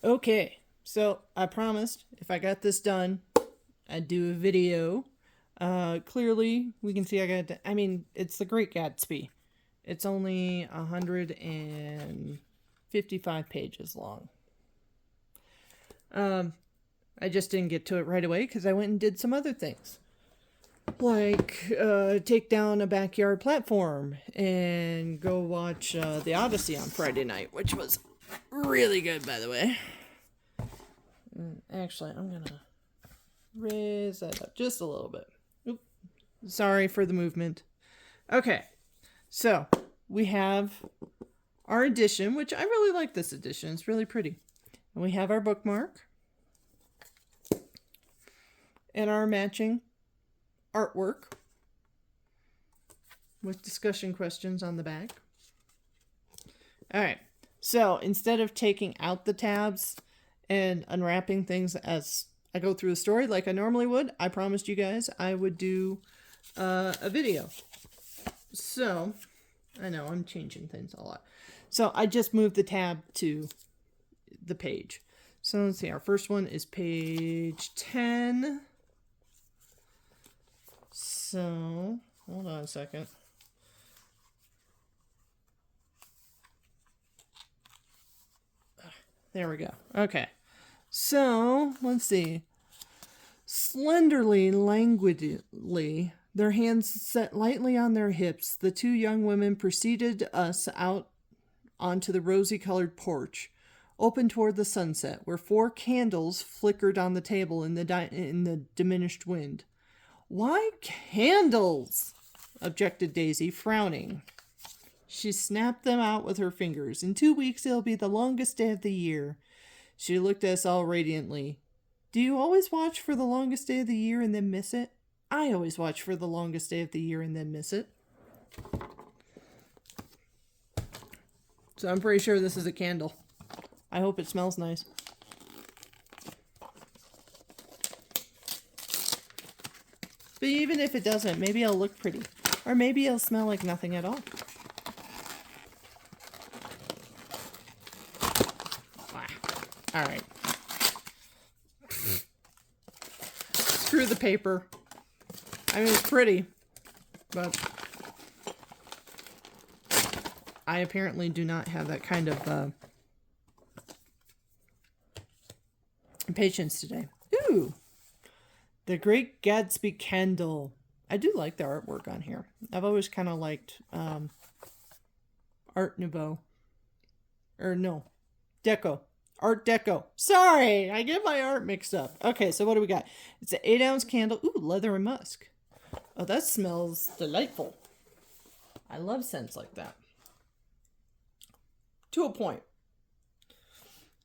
Okay, so I promised if I got this done, I'd do a video. Clearly, we can see it's The Great Gatsby. It's only 155 pages long. I just didn't get to it right away because I went and did some other things. Like take down a backyard platform and go watch The Odyssey on Friday night, which was really good, by the way. Actually, I'm going to raise that up just a little bit. Oop. Sorry for the movement. Okay, so we have our edition, which I really like this edition. It's really pretty. And we have our bookmark and our matching artwork with discussion questions on the back. All right, so instead of taking out the tabs and unwrapping things as I go through the story like I normally would, I promised you guys I would do a video. So, I know I'm changing things a lot. So I just moved the tab to the page. So let's see, our first one is page 10. So, hold on a second. There we go. Okay. So, let's see. Slenderly, languidly, their hands set lightly on their hips, the two young women preceded us out onto the rosy-colored porch, open toward the sunset, where 4 candles flickered on the table in the diminished wind. "Why candles?" objected Daisy, frowning. She snapped them out with her fingers. "In 2 weeks it'll be the longest day of the year." She looked at us all radiantly. "Do you always watch for the longest day of the year and then miss it?" "I always watch for the longest day of the year and then miss it." So I'm pretty sure this is a candle. I hope it smells nice. But even if it doesn't, maybe it'll look pretty. Or maybe it'll smell like nothing at all. Alright. Screw the paper. I mean, it's pretty. But I apparently do not have that kind of patience today. Ooh! The Great Gatsby candle. I do like the artwork on here. I've always kind of liked Art Nouveau. Or no, Deco. Art Deco. Sorry, I get my art mixed up. Okay, so what do we got? It's an 8-ounce candle. Ooh, leather and musk. Oh, that smells delightful. I love scents like that. To a point.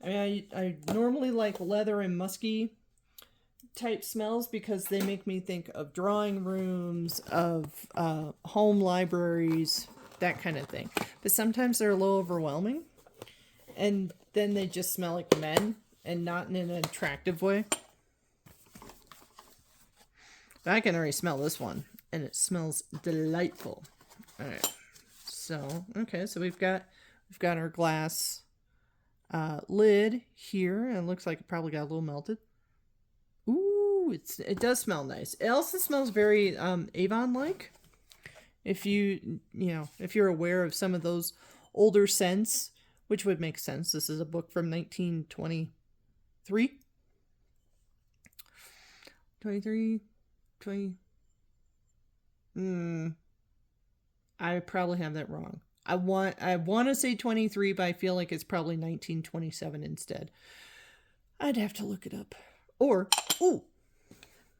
I mean, I normally like leather and musky type smells because they make me think of drawing rooms, of home libraries, that kind of thing. But sometimes they're a little overwhelming. And then they just smell like men and not in an attractive way. But I can already smell this one. And it smells delightful. Alright. So, okay, so we've got our glass lid here. And it looks like it probably got a little melted. Ooh, it does smell nice. It also smells very Avon-like. If if you're aware of some of those older scents, which would make sense. This is a book from 1923. 20. I probably have that wrong. I want to say 23, but I feel like it's probably 1927 instead. I'd have to look it up. Or, ooh,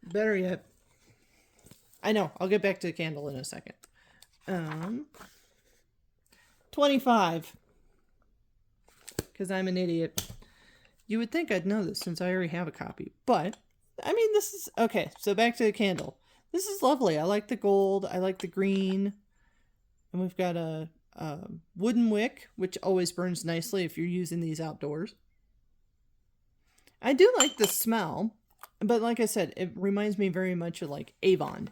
better yet. I know, I'll get back to the candle in a second. 25. Because I'm an idiot. You would think I'd know this since I already have a copy. But, I mean, this is... Okay, so back to the candle. This is lovely. I like the gold. I like the green. And we've got a wooden wick, which always burns nicely if you're using these outdoors. I do like the smell. But like I said, it reminds me very much of like Avon.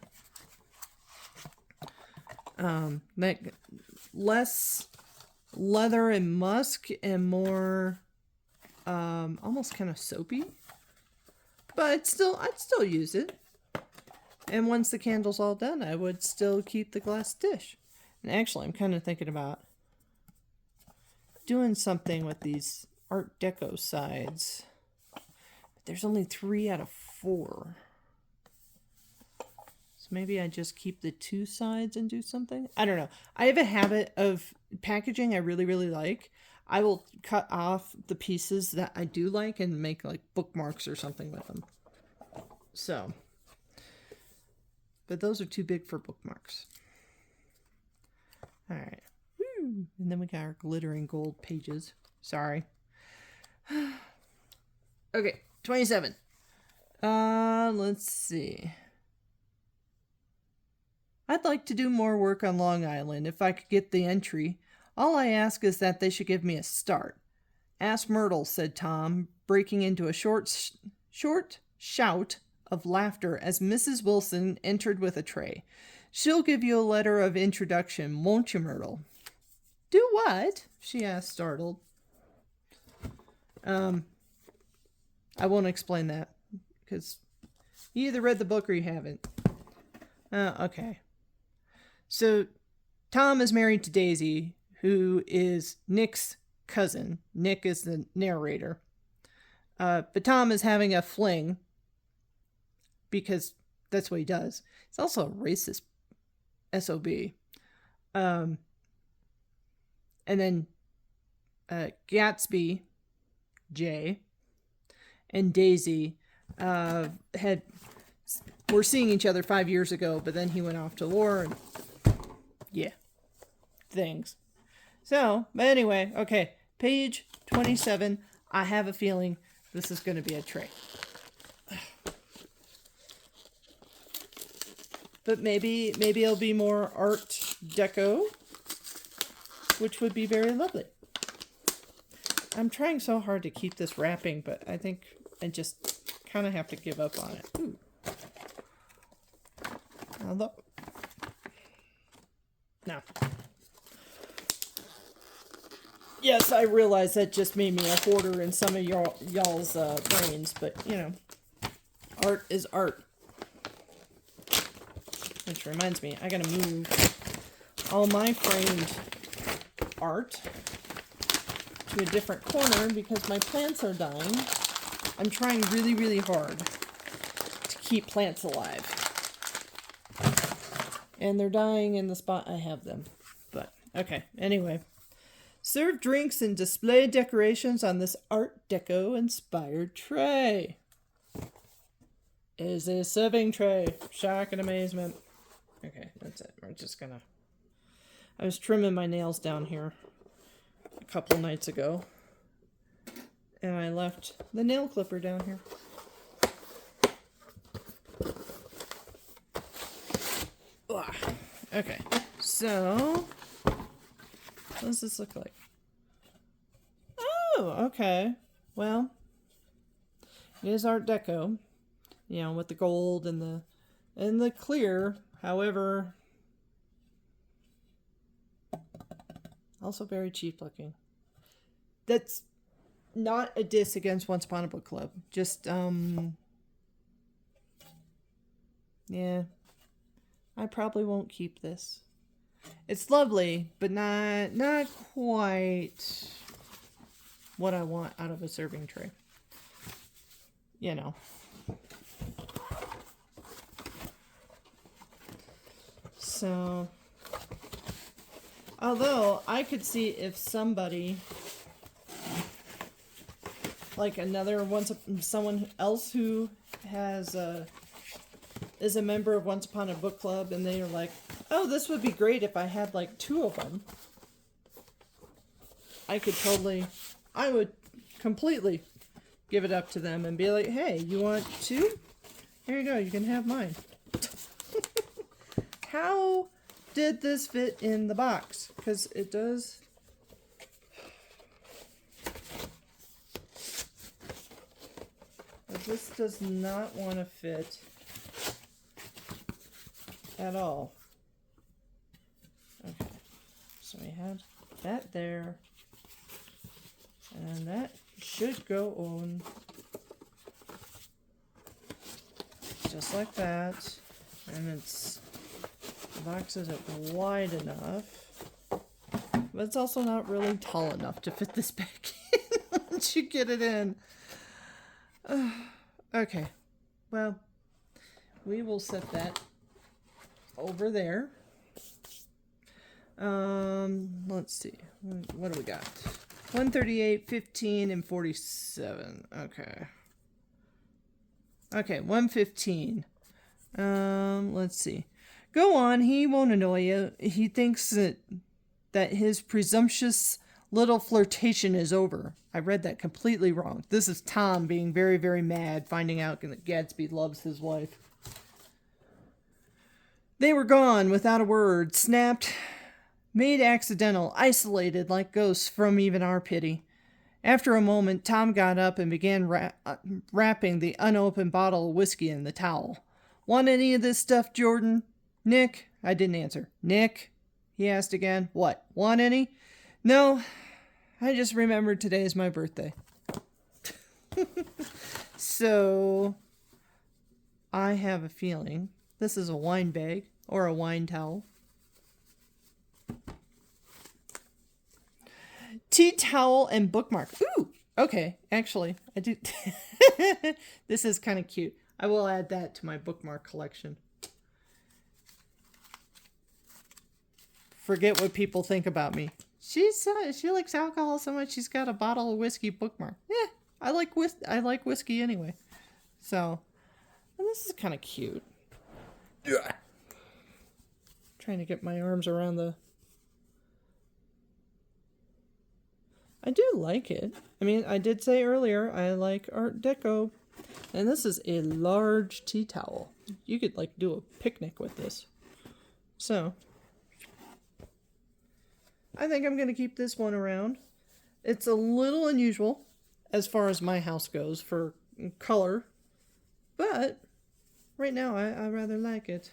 Less leather and musk and more almost kind of soapy. But I'd still use it. And once the candle's all done, I would still keep the glass dish. And actually, I'm kind of thinking about doing something with these Art Deco sides. But there's only 3 out of 4. So maybe I just keep the 2 sides and do something? I don't know. I have a habit of packaging I really, really like. I will cut off the pieces that I do like and make like bookmarks or something with them. So... but those are too big for bookmarks. All right. Woo. And then we got our glittering gold pages. Sorry. Okay, 27. Let's see. I'd like to do more work on Long Island if I could get the entry. All I ask is that they should give me a start. Ask Myrtle, said Tom, breaking into a short shout of laughter as Mrs. Wilson entered with a tray. She'll give you a letter of introduction, won't you, Myrtle? Do what? She asked, startled. I won't explain that, because you either read the book or you haven't. Okay. So, Tom is married to Daisy, who is Nick's cousin. Nick is the narrator. But Tom is having a fling, because that's what he does. He's also a racist SOB. And then Gatsby, Jay, and Daisy were seeing each other 5 years ago, but then he went off to war, and yeah, things. So, but anyway, okay, page 27. I have a feeling this is going to be a tray. But maybe it'll be more Art Deco, which would be very lovely. I'm trying so hard to keep this wrapping, but I think I just kind of have to give up on it. Ooh. Although, no. Yes, I realize that just made me a hoarder in some of y'all's brains, but you know, art is art. Which reminds me, I gotta move all my framed art to a different corner because my plants are dying. I'm trying really, really hard to keep plants alive. And they're dying in the spot I have them. But, okay, anyway. Serve drinks and display decorations on this Art Deco inspired tray. Is a serving tray. Shock and amazement. Okay, that's it. We're just gonna... I was trimming my nails down here a couple nights ago. And I left the nail clipper down here. Ugh. Okay, so... what does this look like? Oh, okay. Well, it is Art Deco. You know, with the gold and the clear. However, also very cheap looking. That's not a diss against Once Upon a Book Club. Just, yeah. I probably won't keep this. It's lovely, but not quite what I want out of a serving tray. You know. So, although I could see if somebody, like someone else who has is a member of Once Upon a Book Club, and they are like, oh, this would be great if I had like 2 of them. I would completely give it up to them and be like, hey, you want 2? Here you go, you can have mine. How did this fit in the box? Because it does... this does not want to fit at all. Okay, so we had that there, and that should go on. Just like that. And the box isn't wide enough. But it's also not really tall enough to fit this back in once you get it in. Okay. Well, we will set that over there. Let's see. What do we got? 138, 15, and 47. Okay. Okay, 115. Let's see. Go on, he won't annoy you. He thinks that his presumptuous little flirtation is over. I read that completely wrong. This is Tom being very, very mad, finding out that Gatsby loves his wife. They were gone without a word, snapped, made accidental, isolated like ghosts from even our pity. After a moment, Tom got up and began wrapping the unopened bottle of whiskey in the towel. Want any of this stuff, Jordan? Nick? I didn't answer. Nick? He asked again. What? Want any? No. I just remembered today is my birthday. So, I have a feeling this is a wine bag or a wine towel. Tea towel and bookmark. Ooh, okay. Actually, I do. This is kind of cute. I will add that to my bookmark collection. Forget what people think about me. She likes alcohol so much she's got a bottle of whiskey bookmark. Yeah, I like whiskey anyway. So, and this is kind of cute. Ugh. Trying to get my arms around the... I do like it. I mean, I did say earlier I like Art Deco. And this is a large tea towel. You could like do a picnic with this. So, I think I'm going to keep this one around. It's a little unusual as far as my house goes for color. But right now I rather like it.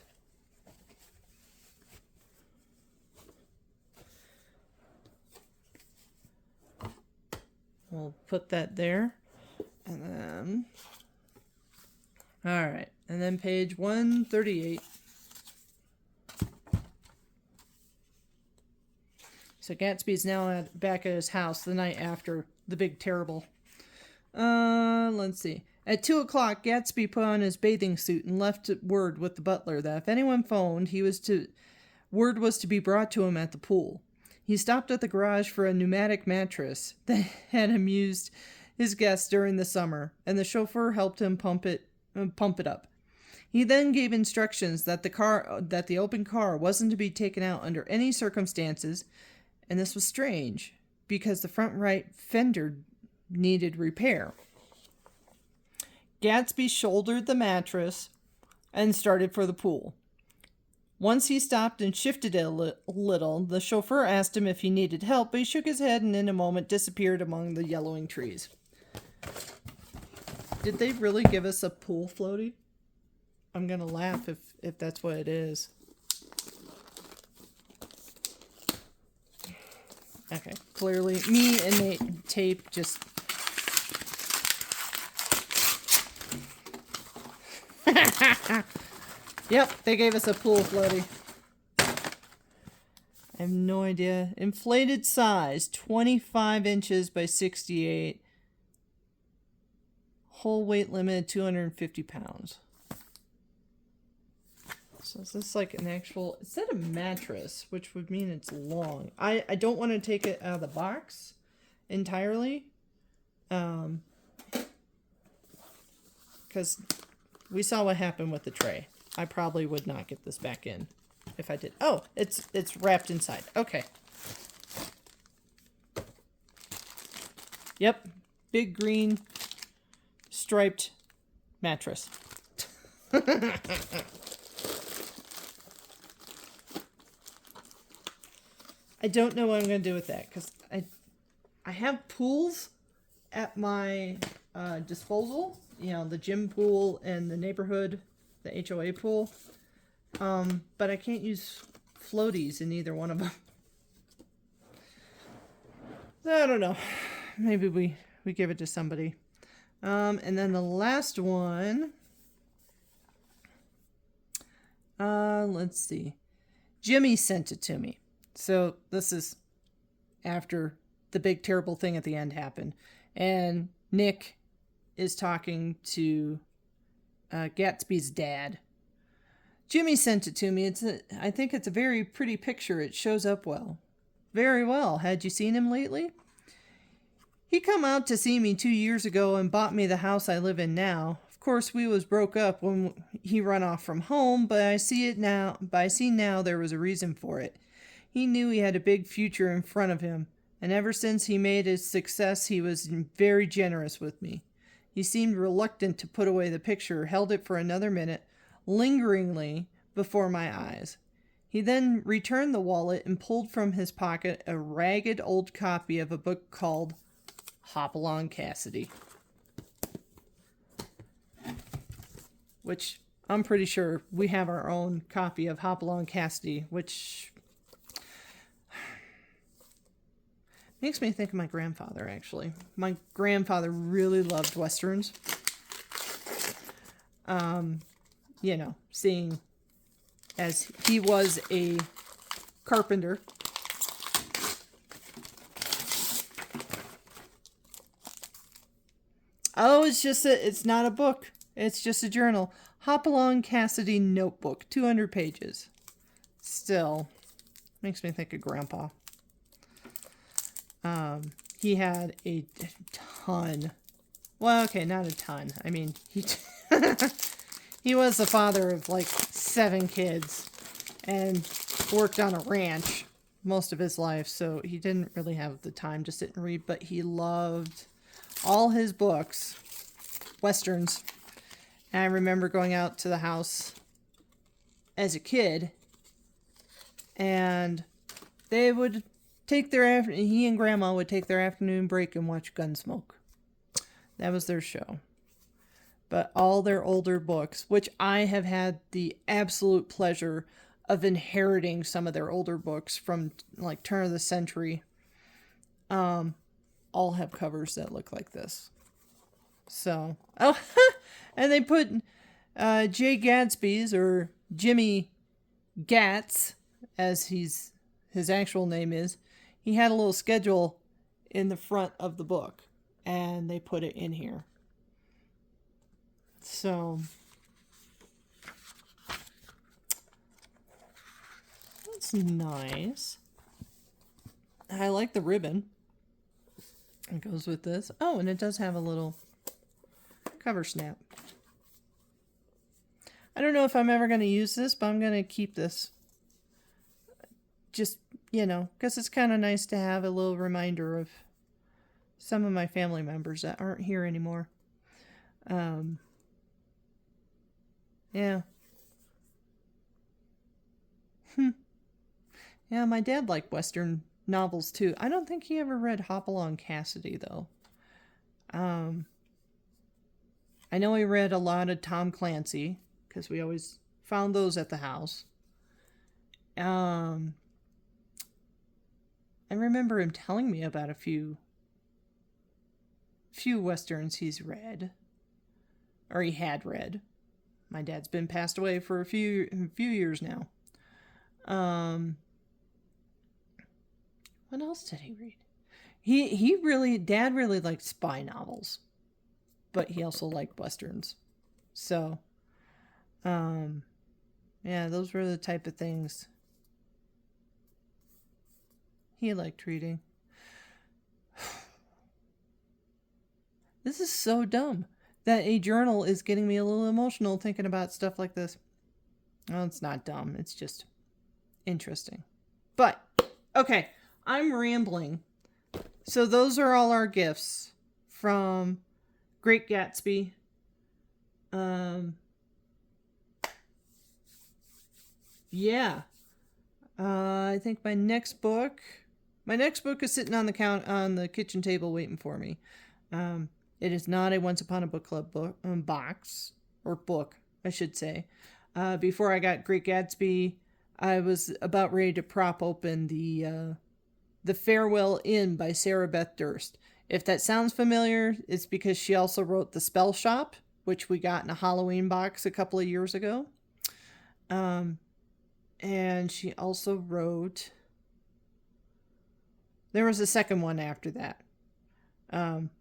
We'll put that there. And then... Alright. And then page 138. So Gatsby's now back at his house the night after the big terrible. Let's see. At 2 o'clock, Gatsby put on his bathing suit and left word with the butler that if anyone phoned, word was to be brought to him at the pool. He stopped at the garage for a pneumatic mattress that had amused his guests during the summer, and the chauffeur helped him pump it up. He then gave instructions that the open car wasn't to be taken out under any circumstances, and this was strange because the front right fender needed repair. Gatsby shouldered the mattress and started for the pool. Once he stopped and shifted it a little, the chauffeur asked him if he needed help, but he shook his head and in a moment disappeared among the yellowing trees. Did they really give us a pool floaty? I'm going to laugh if that's what it is. Okay, clearly me and Nate tape just... Yep, they gave us a pool floaty. I have no idea. Inflated size, 25 inches by 68. Whole weight limit, 250 pounds. So is this like an actual... It said a mattress, which would mean it's long. I don't want to take it out of the box entirely. Because we saw what happened with the tray. I probably would not get this back in if I did. Oh, it's wrapped inside. Okay. Yep. Big green striped mattress. I don't know what I'm going to do with that because I have pools at my disposal. You know, the gym pool and the neighborhood, the HOA pool. But I can't use floaties in either one of them. So I don't know. Maybe we we give it to somebody. And then the last one, let's see. Jimmy sent it to me. So this is after the big terrible thing at the end happened. And Nick is talking to Gatsby's dad. Jimmy sent it to me. I think it's a very pretty picture. It shows up well. Very well. Had you seen him lately? He come out to see me 2 years ago and bought me the house I live in now. Of course, we was broke up when he run off from home, but I see now there was a reason for it. He knew he had a big future in front of him, and ever since he made his success, he was very generous with me. He seemed reluctant to put away the picture, held it for another minute, lingeringly before my eyes. He then returned the wallet and pulled from his pocket a ragged old copy of a book called Hopalong Cassidy, which I'm pretty sure we have our own copy of Hopalong Cassidy, which makes me think of my grandfather, actually. My grandfather really loved Westerns. Seeing as he was a carpenter. Oh, it's not a book. It's just a journal. Hopalong Cassidy notebook, 200 pages. Still, makes me think of Grandpa. He had a ton. Well, okay, not a ton. I mean, he was the father of like 7 kids and worked on a ranch most of his life, so he didn't really have the time to sit and read, but he loved all his books, Westerns. And I remember going out to the house as a kid, and they would he and Grandma would take their afternoon break and watch Gunsmoke. That was their show. But all their older books, which I have had the absolute pleasure of inheriting some of their older books from like turn of the century, all have covers that look like this. So, and they put Jay Gatsby's, or Jimmy Gats, as his actual name is. He had a little schedule in the front of the book, and they put it in here. So, that's nice. I like the ribbon. It goes with this. Oh, and it does have a little cover snap. I don't know if I'm ever going to use this, but I'm going to keep this. Just, because it's kind of nice to have a little reminder of some of my family members that aren't here anymore. Yeah. Yeah, my dad liked Western novels too. I don't think he ever read Hopalong Cassidy, though. I know he read a lot of Tom Clancy, because we always found those at the house. I remember him telling me about a few Westerns he's read, or he had read. My dad's been passed away for a few years now. What else did he read? Dad really liked spy novels, but he also liked Westerns. So, yeah, those were the type of things he liked reading. This is so dumb that a journal is getting me a little emotional thinking about stuff like this. Oh, it's not dumb. It's just interesting. But, okay, I'm rambling. So those are all our gifts from Great Gatsby. Yeah. I think my next book is sitting on the kitchen table waiting for me. It is not a Once Upon a Book Club book, book, I should say. Before I got Great Gatsby, I was about ready to prop open the Farewell Inn by Sarah Beth Durst. If that sounds familiar, it's because she also wrote The Spell Shop, which we got in a Halloween box a couple of years ago. And she also wrote... There was a second one after that.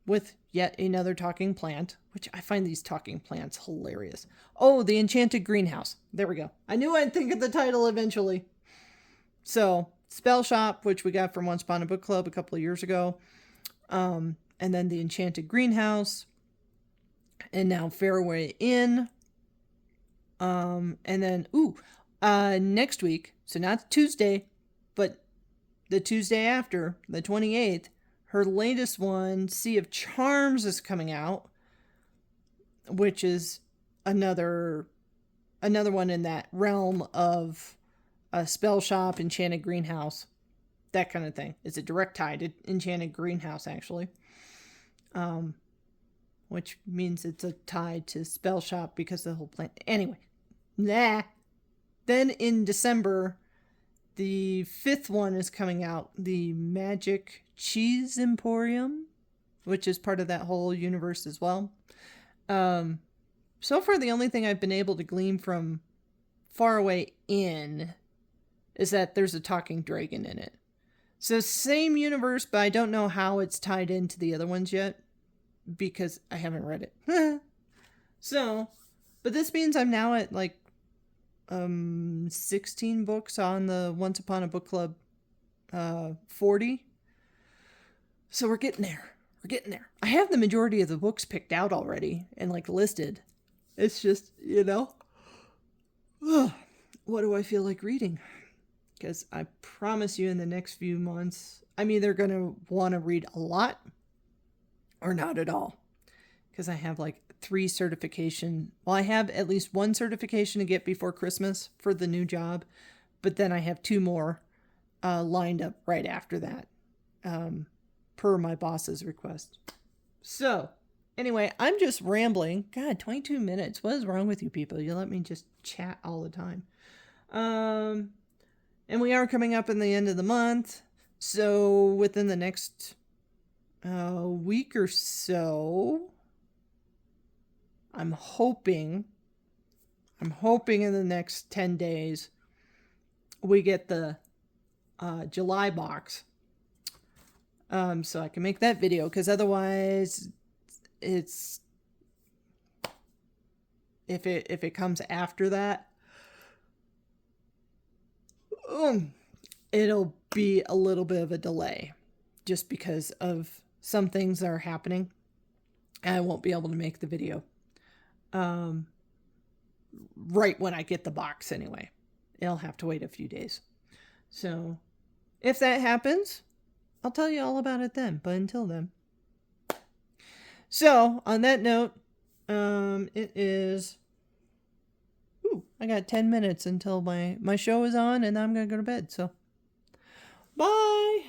With yet another talking plant, which I find these talking plants hilarious. Oh, The Enchanted Greenhouse. There we go. I knew I'd think of the title eventually. So, Spell Shop, which we got from Once Upon a Book Club a couple of years ago. And then The Enchanted Greenhouse. And now Fairway Inn. And then, next week, so not Tuesday, but the Tuesday after, the 28th, her latest one, Sea of Charms, is coming out, which is another one in that realm of a Spell Shop, Enchanted Greenhouse, that kind of thing. It's a direct tie to Enchanted Greenhouse, actually, which means it's a tie to Spell Shop because of the whole plant. Anyway, Then in December, the 5th one is coming out, the Magic Cheese Emporium, which is part of that whole universe as well. So far, the only thing I've been able to glean from Faraway Inn is that there's a talking dragon in it. So same universe, but I don't know how it's tied into the other ones yet because I haven't read it. So, but this means I'm now at 16 books on the Once Upon a Book Club 40. So we're getting there. I have the majority of the books picked out already and listed. It's just, what do I feel like reading? Because I promise you in the next few months, I'm either going to want to read a lot or not at all. Because I have 3 certification. Well, I have at least 1 certification to get before Christmas for the new job. But then I have 2 more lined up right after that. Per my boss's request. So, anyway, I'm just rambling. God, 22 minutes. What is wrong with you people? You let me just chat all the time. And we are coming up in the end of the month. So, within the next week or so, I'm hoping in the next 10 days, we get the July box. So I can make that video, because otherwise it's, if it comes after that, it'll be a little bit of a delay just because of some things that are happening. And I won't be able to make the video right when I get the box anyway. It'll have to wait a few days. So if that happens, I'll tell you all about it then. But until then. So on that note, it is, I got 10 minutes until my show is on, and I'm going to go to bed. So bye.